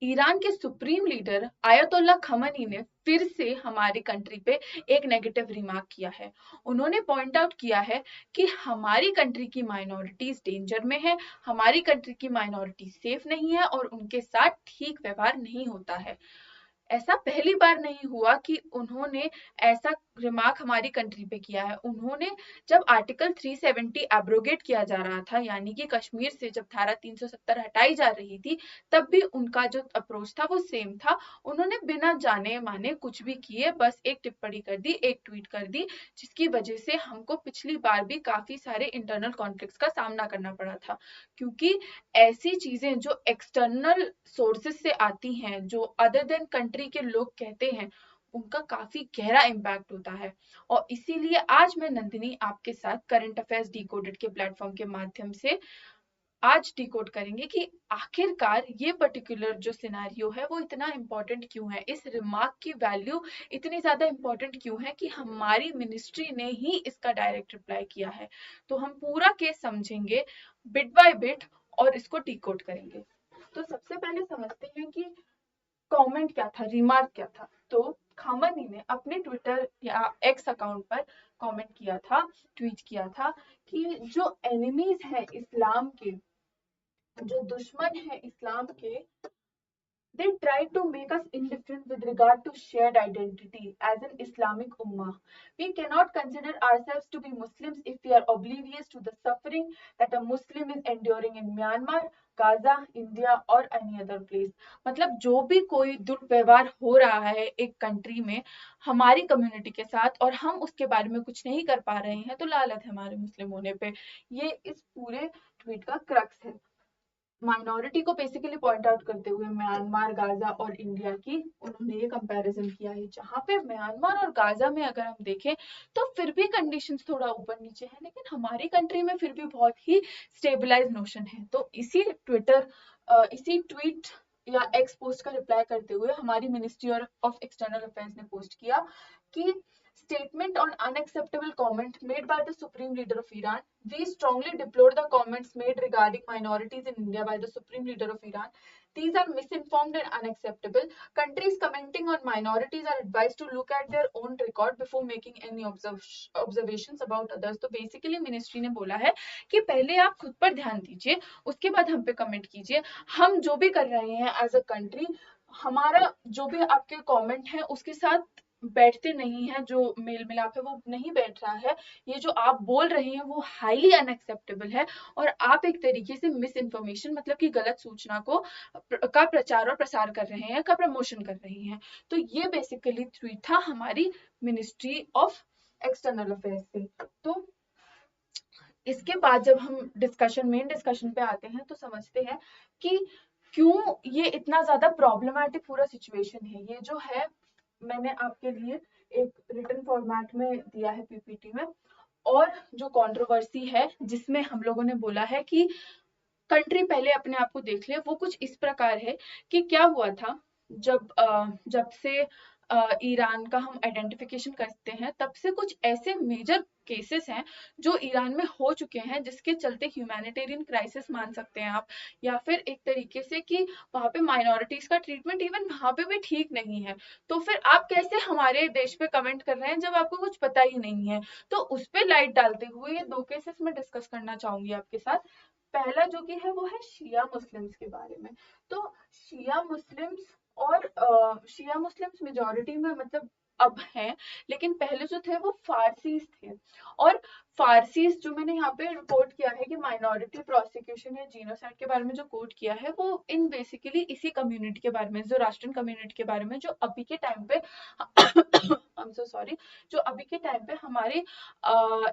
Iran के supreme leader ayatollah Khamenei ने फिर से हमारी कंट्री पे एक नेगेटिव रिमार्क किया है। उन्होंने पॉइंट आउट किया है कि हमारी कंट्री की माइनॉरिटीज डेंजर में है, हमारी कंट्री की माइनॉरिटी सेफ नहीं है और उनके साथ ठीक व्यवहार नहीं होता है। ऐसा पहली बार नहीं हुआ कि उन्होंने ऐसा रिमार्क हमारी कंट्री पे किया है। उन्होंने जब आर्टिकल 370 एब्रोगेट किया जा रहा था, यानी कि कश्मीर से जब धारा 370 हटाई जा रही थी, तब भी उनका जो अप्रोच था वो सेम था। उन्होंने बिना जाने माने कुछ भी किए बस एक टिप्पणी कर दी, एक ट्वीट कर दी, जिसकी वजह से हमको पिछली बार भी काफी सारे इंटरनल कॉन्फ्लिक्ट्स का सामना करना पड़ा था। क्योंकि ऐसी चीजें जो एक्सटर्नल सोर्सेस से आती हैं, जो अदर देन कंट्री के लोग कहते हैं, उनका काफी गहरा इम्पैक्ट होता है। और इसीलिए आज मैं नंदिनी आपके साथ करंट अफेयर्स डिकोडेड के प्लेटफॉर्म के माध्यम से आज डिकोड करेंगे कि आखिरकार ये पर्टिकुलर जो सिनेरियो है वो इतना इम्पोर्टेंट क्यों है, इस रिमार्क की वैल्यू इतनी ज्यादा इम्पोर्टेंट क्यों है कि हमारी मिनिस्ट्री ने ही इसका डायरेक्ट रिप्लाई किया है। तो हम पूरा केस समझेंगे बिट बाय बिट और इसको डिकोड करेंगे। तो सबसे पहले समझते हैं कि कमेंट क्या था, रिमार्क क्या था। तो खामनी ने अपने ट्विटर या एक्स अकाउंट पर कमेंट किया था, ट्वीट किया था कि जो एनिमीज हैं इस्लाम के, जो दुश्मन है इस्लाम के, they try to make us indifferent with regard to shared identity as an Islamic Ummah. We cannot consider ourselves to be Muslims if we are oblivious to the suffering that a Muslim is enduring in Myanmar, Gaza, India और any other place. मतलब जो भी कोई दुर्व्यवहार हो रहा है एक कंट्री में हमारी कम्युनिटी के साथ और हम उसके बारे में कुछ नहीं कर पा रहे हैं, तो लालत है हमारे मुस्लिम होने पे। ये इस पूरे ट्वीट का क्रक्स है। माइनॉरिटी को बेसिकली पॉइंट आउट करते हुए म्यांमार, गाजा और इंडिया की उन्होंने ये कंपैरिजन किया है, जहाँ पे म्यांमार और गाजा में अगर हम देखें तो फिर भी कंडीशंस थोड़ा ऊपर नीचे है, लेकिन हमारी कंट्री में फिर भी बहुत ही स्टेबलाइज नोशन है। तो इसी ट्वीट या एक्स पोस्ट का रिप्लाई करते हुए हमारी मिनिस्ट्री ऑफ एक्सटर्नल अफेयर्स ने पोस्ट किया कि statement on unacceptable comment made by the Supreme Leader of Iran. We strongly deplore the comments made regarding minorities in India by the Supreme Leader of Iran. These are misinformed and unacceptable. Countries commenting on minorities are advised to look at their own record before making any observations about others. तो basically ministry ने बोला है कि पहले आप खुद पर ध्यान दीजिए, उसके बाद हम पे कमेंट कीजिए। हम जो भी कर रहे हैं एज अ कंट्री, हमारा जो भी आपके कमेंट है उसके साथ बैठते नहीं है, जो मेल मिलाप है वो नहीं बैठ रहा है। ये जो आप बोल रहे हैं वो हाईली अनएक्सेप्टेबल है और आप एक तरीके से मिस इन्फॉर्मेशन मतलब कि गलत सूचना को का प्रचार और प्रसार कर रहे हैं, का प्रमोशन कर रहे हैं। तो ये बेसिकली ट्वीट था हमारी मिनिस्ट्री ऑफ एक्सटर्नल अफेयर्स से। तो इसके बाद जब हम मेन डिस्कशन पे आते हैं तो समझते हैं कि क्यों ये इतना ज्यादा प्रॉब्लमैटिक पूरा सिचुएशन है। ये जो है मैंने आपके लिए एक रिटन फॉर्मेट में दिया है पीपीटी में। और जो कंट्रोवर्सी है जिसमें हम लोगों ने बोला है कि कंट्री पहले अपने आप को देख ले, वो कुछ इस प्रकार है कि क्या हुआ था जब से ईरान का हम आइडेंटिफिकेशन करते हैं, तब से कुछ ऐसे मेजर केसेस हैं जो ईरान में हो चुके हैं, जिसके चलते ह्यूमैनिटेरियन क्राइसिस मान सकते हैं आप, या फिर एक तरीके से कि वहां पे माइनॉरिटीज का ट्रीटमेंट इवन वहां पे भी ठीक नहीं है। तो फिर आप कैसे हमारे देश पे कमेंट कर रहे हैं जब आपको कुछ पता ही नहीं है। तो उस पे लाइट डालते हुए ये दो केसेस मैं डिस्कस करना चाहूंगी आपके साथ। पहला जो कि है वो है शिया मुस्लिम्स के बारे में। तो शिया मुस्लिम्स और शिया मुस्लिम्स मेजॉरिटी में मतलब अब हैं, लेकिन पहले जो थे वो फारसीज थे। और फारसीज जो मैंने यहाँ पे रिपोर्ट किया है कि माइनॉरिटी प्रोसिक्यूशन या जीनोसाइड के बारे में जो कोट किया है, वो इन बेसिकली इसी कम्युनिटी के बारे में, जो राष्ट्रीय कम्युनिटी के बारे में, जो अभी के टाइम पे आई एम सो सॉरी, जो अभी के टाइम पे हमारे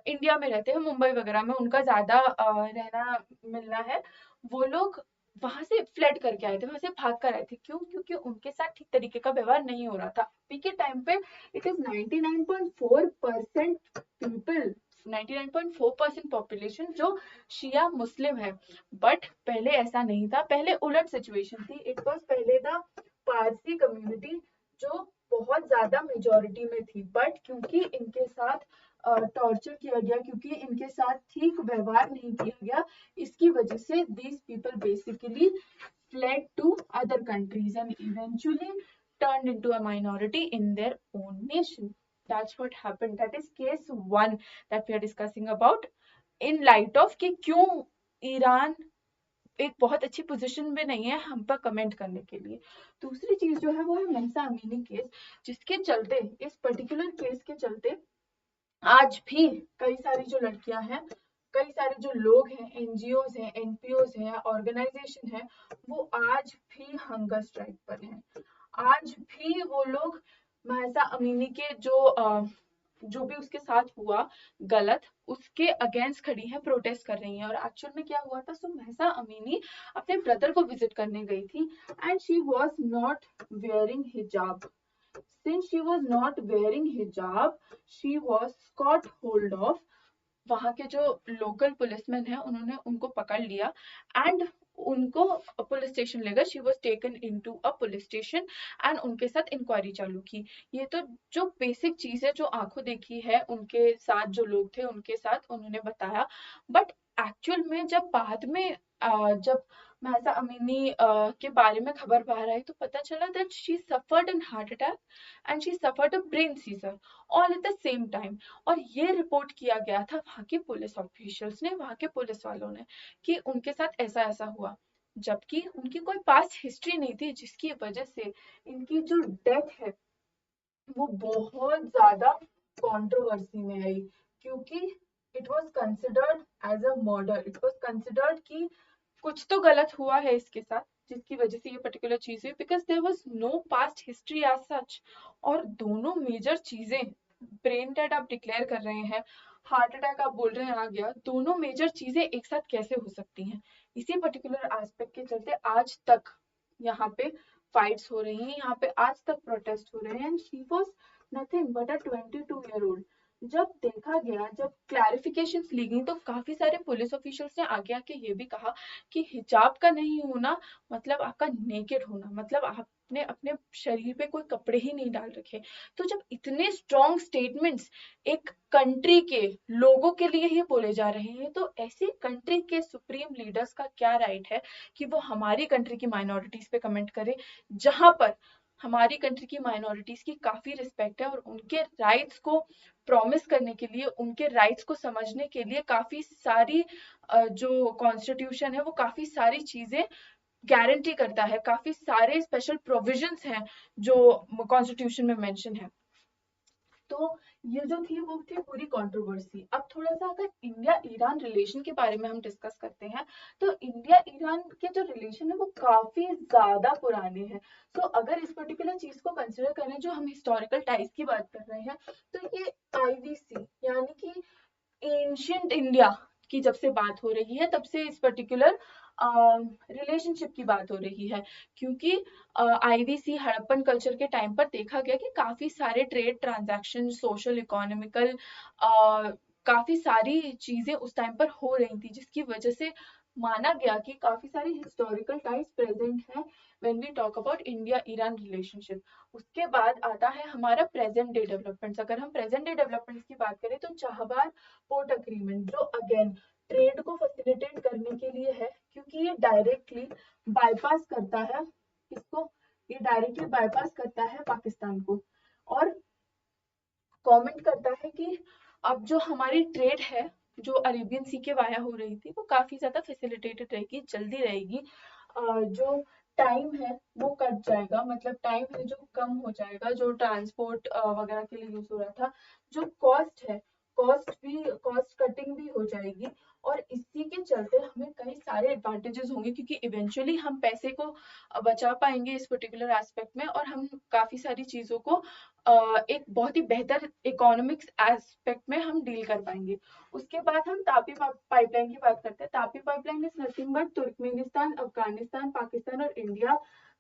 इंडिया में रहते हैं, मुंबई वगैरह में उनका ज्यादा रहना मिलना है। वो लोग वहां से फ्लड करके आए थे, वहां से भाग कर आए थे। क्यों? क्योंकि उनके साथ ठीक तरीके का व्यवहार नहीं हो रहा था। अभी के टाइम पे इट इज 99.4% पीपल, 99.4% पॉपुलेशन जो शिया मुस्लिम है। बट पहले ऐसा नहीं था, पहले उलट सिचुएशन थी। इट वॉज पहले द पारसी कम्युनिटी जो बहुत ज्यादा मेजोरिटी में थी, बट क्योंकि इनके साथ टॉर्चर किया गया, क्योंकि इनके साथ ठीक व्यवहार नहीं किया गया, इसकी वजह से these people basically fled to other countries and eventually turned into a minority in their own nation. That's what happened. That is case one that we are discussing about in light of कि क्यों Iran एक बहुत अच्छी position में नहीं है हम पर कमेंट करने के लिए। दूसरी चीज जो है वो है महसा अमीनी केस, जिसके चलते इस पर्टिकुलर केस के चलते आज भी कई सारी जो लड़कियां हैं, कई सारे जो लोग हैं, एनजीओज हैं, एनपीओज हैं, ऑर्गेनाइजेशन है, वो आज भी हंगर स्ट्राइक पर हैं। आज भी वो लोग महसा अमीनी के जो भी उसके साथ हुआ गलत, उसके अगेंस्ट खड़ी हैं, प्रोटेस्ट कर रही हैं। और एक्चुअल में क्या हुआ था, सो महसा अमीनी अपने ब्रदर को विजिट करने गई थी and she was not wearing हिजाब। Since she was not wearing hijab, she was caught hold of। वहां के जो लोकल पुलिसमैन है उन्होंने उनको पकड़ लिया एंड उनको पुलिस स्टेशन ले गए। She was taken into a police station and उनके साथ इंक्वायरी चालू की। ये तो जो बेसिक चीज है जो आंखों देखी है, उनके साथ जो लोग थे उनके साथ उन्होंने बताया। बट एक्चुअल में जब बाद में जब महसा अमीनी के बारे में खबर बाहर आई तो पता चला that she suffered an heart attack and she suffered a brain seizure all at the same time. और ये रिपोर्ट किया गया था वहां के पुलिस ऑफिशियल्स ने, वहां के पुलिस वालों ने, कि उनके साथ ऐसा ऐसा हुआ, जबकि उनकी कोई पास्ट हिस्ट्री नहीं थी, जिसकी वजह से इनकी जो डेथ है वो बहुत ज्यादा कंट्रोवर्सी में आई, क्योंकि it was considered as a murder. It was considered कि कुछ तो गलत हुआ है इसके साथ जिसकी वजह से ये पर्टिकुलर चीज हुई, because there was no past history as such. और दोनों मेजर चीजें, ब्रेन डेड आप डिक्लेयर कर रहे हैं, हार्ट अटैक आप बोल रहे हैं आ गया, दोनों मेजर चीजें एक साथ कैसे हो सकती हैं? इसी पर्टिकुलर एस्पेक्ट के चलते आज तक यहाँ पे फाइट्स हो रही हैं, यहाँ पे आज तक प्रोटेस्ट हो रहे हैं। And she was nothing but a 22-year-old। जब देखा गया, जब क्लैरिफिकेशंस ली गई, तो काफी सारे पुलिस ऑफिशियल्स ने आगे आके ये भी कहा कि हिजाब का नहीं होना मतलब आपका नेकेड होना, मतलब आपने अपने शरीर पे कोई कपड़े ही नहीं डाल रखे। तो जब इतने स्ट्रॉन्ग स्टेटमेंट्स एक कंट्री के लोगों के लिए ही बोले जा रहे हैं, तो ऐसी कंट्री के सुप्रीम लीडर्स का क्या राइट है कि वो हमारी कंट्री की माइनॉरिटीज पे कमेंट करे, जहां पर हमारी कंट्री की माइनॉरिटीज की काफी रिस्पेक्ट है और उनके राइट्स को प्रॉमिस करने के लिए, उनके राइट्स को समझने के लिए काफी सारी जो कॉन्स्टिट्यूशन है वो काफी सारी चीजें गारंटी करता है, काफी सारे स्पेशल प्रोविजंस हैं जो कॉन्स्टिट्यूशन में मेंशन है। तो ये जो थी वो थी पूरी कंट्रोवर्सी। अब थोड़ा सा अगर इंडिया ईरान रिलेशन के बारे में हम डिस्कस करते हैं, तो इंडिया ईरान के जो रिलेशन है वो काफी ज्यादा पुराने हैं। तो अगर इस पर्टिकुलर चीज को कंसिडर करें, जो हम हिस्टोरिकल टाइज की बात कर रहे हैं, तो ये आईवीसी यानी कि एंशियंट इंडिया की जब से बात हो रही है, तब से इस पर्टिकुलर रिलेशनशिप की बात हो रही है। क्योंकि आईवीसी हड़प्पन कल्चर के टाइम पर देखा गया कि काफी सारे ट्रेड ट्रांजैक्शन, सोशल इकोनॉमिकल काफी सारी चीजें उस टाइम पर हो रही थी, जिसकी वजह से माना गया कि काफी सारी हिस्टोरिकल टाइज प्रेजेंट है when we talk about India Iran relationship. उसके बाद आता है हमारा प्रेजेंट डे डेवलपमेंट्स। अगर हम प्रेजेंट डे डेवलपमेंट्स की बात करें, तो चाहबार पोर्ट अग्रीमेंट, जो अगेन ट्रेड को फैसिलिटेट करने के लिए है, क्योंकि ये डायरेक्टली बाईपास करता है किसको, ये डायरेक्टली बाईपास करता है पाकिस्तान को, और कमेंट करता है कि अब जो हमारी ट्रेड है जो अरेबियन सी के वाया हो रही थी वो काफी ज्यादा फैसिलिटेटेड रहेगी, जल्दी रहेगी। जो टाइम है वो कट जाएगा, मतलब टाइम है जो कम हो जाएगा, जो ट्रांसपोर्ट वगैरह के लिए यूज हो रहा था। जो कॉस्ट है, कॉस्ट कटिंग भी हो जाएगी। और इसी के चलते हमें कई सारे एडवांटेजेस होंगे, क्योंकि इवेंचुअली हम पैसे को बचा पाएंगे इस पर्टिकुलर एस्पेक्ट में, और हम काफी सारी चीजों को एक बहुत ही बेहतर इकोनॉमिक्स एस्पेक्ट में हम डील कर पाएंगे। उसके बाद हम तापी पाइपलाइन की बात करते हैं। Tapi pipeline is nothing but Turkmenistan, Afghanistan, Pakistan और इंडिया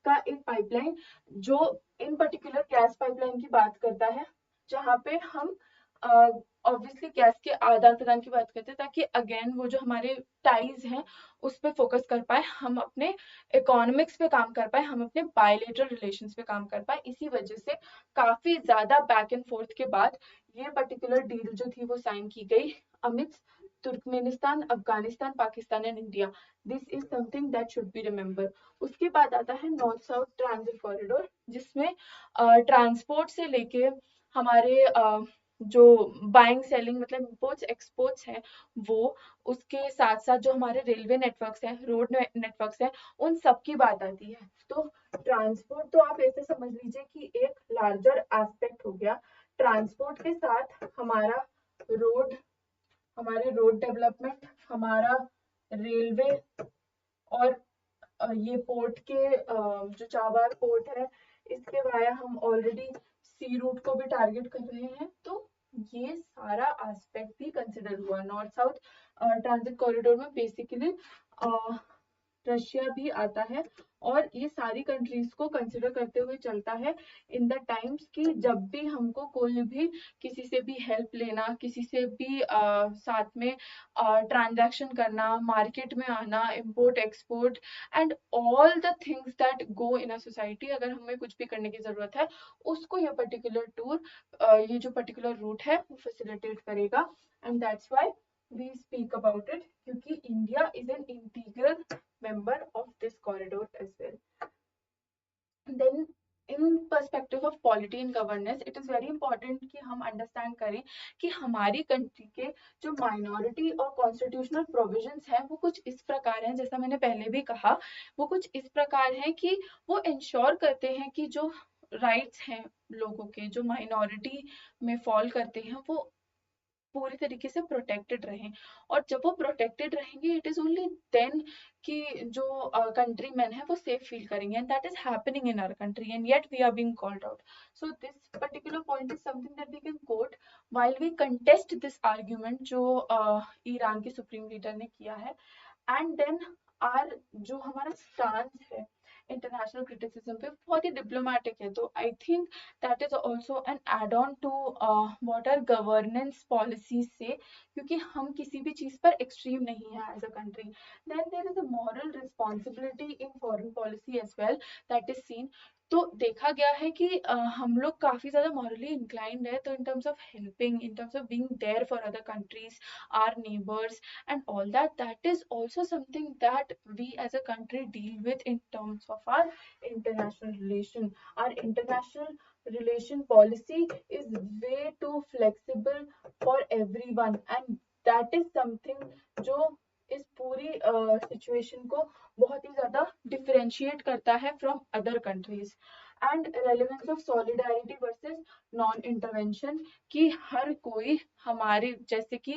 का एक पाइपलाइन, जो इन पर्टिकुलर गैस पाइपलाइन की बात करता है, जहाँ पे हम ऑब्वियसली गैस के आदान प्रदान की बात करते हैं, ताकि अगेन वो जो हमारे टाइज हैं उस पर फोकस कर पाए, हम अपने इकोनॉमिक्स पे काम कर पाए, हम अपने बायलेटरल रिलेशंस पे काम कर पाए। इसी वजह से काफी ज्यादा बैक एंड फोर्थ के बाद ये पर्टिकुलर डील जो थी वो साइन की गई Amit Turkmenistan, Afghanistan, Pakistan and India. This is something that should be remember. उसके बाद आता है नॉर्थ साउथ ट्रांजिट कॉरिडोर, जिसमें ट्रांसपोर्ट से लेके हमारे जो बाइंग सेलिंग मतलब इम्पोर्ट्स एक्सपोर्ट्स हैं वो, उसके साथ साथ जो हमारे रेलवे नेटवर्क्स हैं, रोड नेटवर्क्स हैं, उन सब की बात आती है। तो ट्रांसपोर्ट तो आप ऐसे समझ लीजिए कि एक लार्जर एस्पेक्ट हो गया। ट्रांसपोर्ट के साथ रोड हमारे रोड डेवलपमेंट, हमारा रेलवे, और ये पोर्ट के जो चाबार पोर्ट है, इसके वाया हम ऑलरेडी सी रूट को भी टारगेट कर रहे हैं। तो ये सारा एस्पेक्ट भी कंसिडर हुआ। नॉर्थ साउथ ट्रांजिट कॉरिडोर में बेसिकली रशिया भी आता है, और ये सारी कंट्रीज को कंसिडर करते हुए चलता है इन द टाइम्स कि जब भी हमको कोई भी किसी से भी हेल्प लेना, किसी से भी साथ में ट्रांजैक्शन करना, मार्केट में आना, import export and all the things that go in a society, अगर हमें कुछ भी करने की जरूरत है, उसको ये पर्टिकुलर टूर, ये जो पर्टिकुलर रूट है वो फैसिलिटेट करेगा। And that's why we speak about it, क्योंकि India is an integral member of this corridor as well. Then in perspective of polity and governance, it is very important कि हम understand करें कि हमारी country के जो minority और constitutional provisions हैं वो कुछ इस प्रकार हैं, जैसा मैंने पहले भी कहा, वो कुछ इस प्रकार हैं कि वो इंश्योर करते हैं कि जो राइट्स हैं लोगों के, जो माइनॉरिटी में फॉल करते हैं, वो पूरी तरीके से प्रोटेक्टेड रहें। और जब वो प्रोटेक्टेड रहेंगे, इट इज ओनली देन कि जो कंट्री मैन है वो सेफ फील करेंगे, and that is happening in our country, and yet we are being called out. So this particular point is something that we can quote while we contest this argument जो Iran के supreme leader ने किया है। And then are जो हमारा stance है international criticism पे, बहुत ही डिप्लोमेटिक है। तो I think that is also an add on to what are governance policies से, क्योंकि हम किसी भी चीज पर एक्सट्रीम नहीं है as a country. Then there is a moral responsibility in foreign policy as well, that is seen. तो देखा गया है कि हम लोग काफी ज्यादा मॉरली इंक्लाइंड है, तो in terms of helping, in terms of being there for other countries, are neighbours and all that, that is also something that we as a country deal with in terms of our international relation. Our international relation policy is way too flexible for everyone, and that is something जो इस पूरी situation को बहुत ही ज्यादा differentiate करता है from other countries. And relevance of solidarity versus non intervention, कि हर कोई हमारे जैसे कि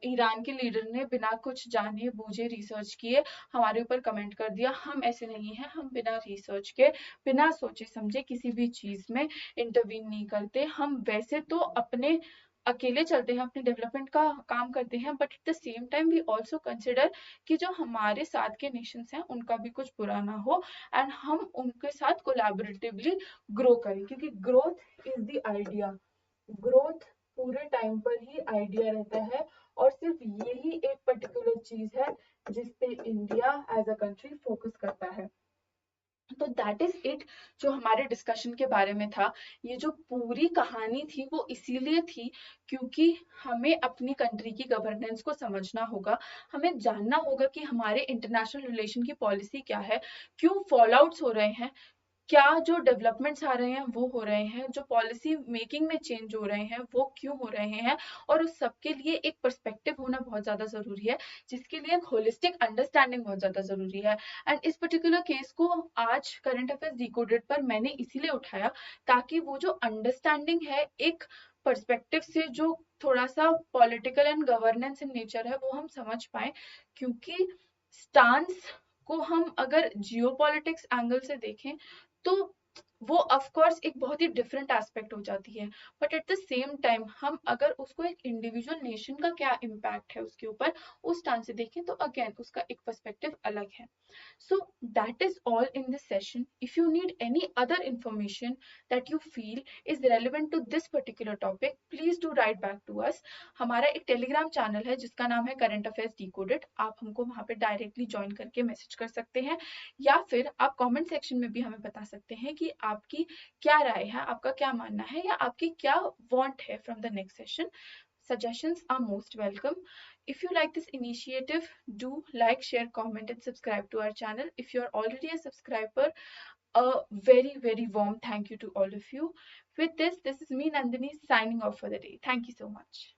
ईरान के लीडर ने बिना कुछ जाने बूझे रिसर्च किए हमारे ऊपर कमेंट कर दिया। हम ऐसे नहीं हैं, हम बिना रिसर्च के, बिना सोचे समझे किसी भी चीज में इंटरवीन नहीं करते। हम वैसे तो अपने अकेले चलते हैं, अपने डेवलपमेंट का काम करते हैं, but at the same time we also consider कि जो हमारे साथ के नेशंस हैं उनका भी कुछ बुरा ना हो, एंड हम उनके साथ कोलैबोरेटिवली ग्रो करें, क्योंकि growth is the idea. Growth पूरे टाइम पर ही आइडिया रहता है, और सिर्फ यही एक पर्टिकुलर चीज है जिसपे India as a country focus करता है। तो दैट इज इट जो हमारे डिस्कशन के बारे में था। ये जो पूरी कहानी थी वो इसीलिए थी क्योंकि हमें अपनी कंट्री की गवर्नेंस को समझना होगा, हमें जानना होगा कि हमारे इंटरनेशनल रिलेशन की पॉलिसी क्या है, क्यों फॉल आउट्स हो रहे हैं, क्या जो डेवलपमेंट्स आ रहे हैं वो हो रहे हैं, जो पॉलिसी मेकिंग में चेंज हो रहे हैं वो क्यों हो रहे हैं, और उस सब के लिए एक पर्सपेक्टिव होना बहुत ज्यादा जरूरी है, जिसके लिए एक होलिस्टिक अंडरस्टैंडिंग बहुत ज्यादा जरूरी है। एंड इस पर्टिकुलर केस को आज करंट अफेयर्स डिकोडेड पर मैंने इसीलिए उठाया ताकि वो जो अंडरस्टैंडिंग है एक पर्सपेक्टिव से, जो थोड़ा सा political and governance in nature है, वो हम समझ पाए। क्योंकि स्टांस को हम अगर जियोपॉलिटिक्स एंगल से देखें तो वो ऑफ कोर्स एक बहुत ही डिफरेंट एस्पेक्ट हो जाती है, but at the same time हम अगर उसको एक इंडिविजुअल नेशन का क्या इम्पैक्ट है उसके ऊपर उस स्टांस से देखें तो अगेन उसका एक पर्सपेक्टिव अलग है। So that is all in this session. If you need any other information that you feel is relevant to this particular topic, please do write back to us. हमारा एक Telegram channel है जिसका नाम है current affairs decoded, आप हमको वहां पे डायरेक्टली ज्वाइन करके मैसेज कर सकते हैं, या फिर आप कमेंट सेक्शन में भी हमें बता सकते हैं कि आपकी क्या राय है, आपका क्या मानना है, या आपकी क्या वांट है from the next session. Suggestions are most welcome. If you like this initiative, do like, share, comment, and subscribe to our channel. If you're already a subscriber, a very, very warm thank you to all of you. With this is me, Nandini, signing off for the day. Thank you so much.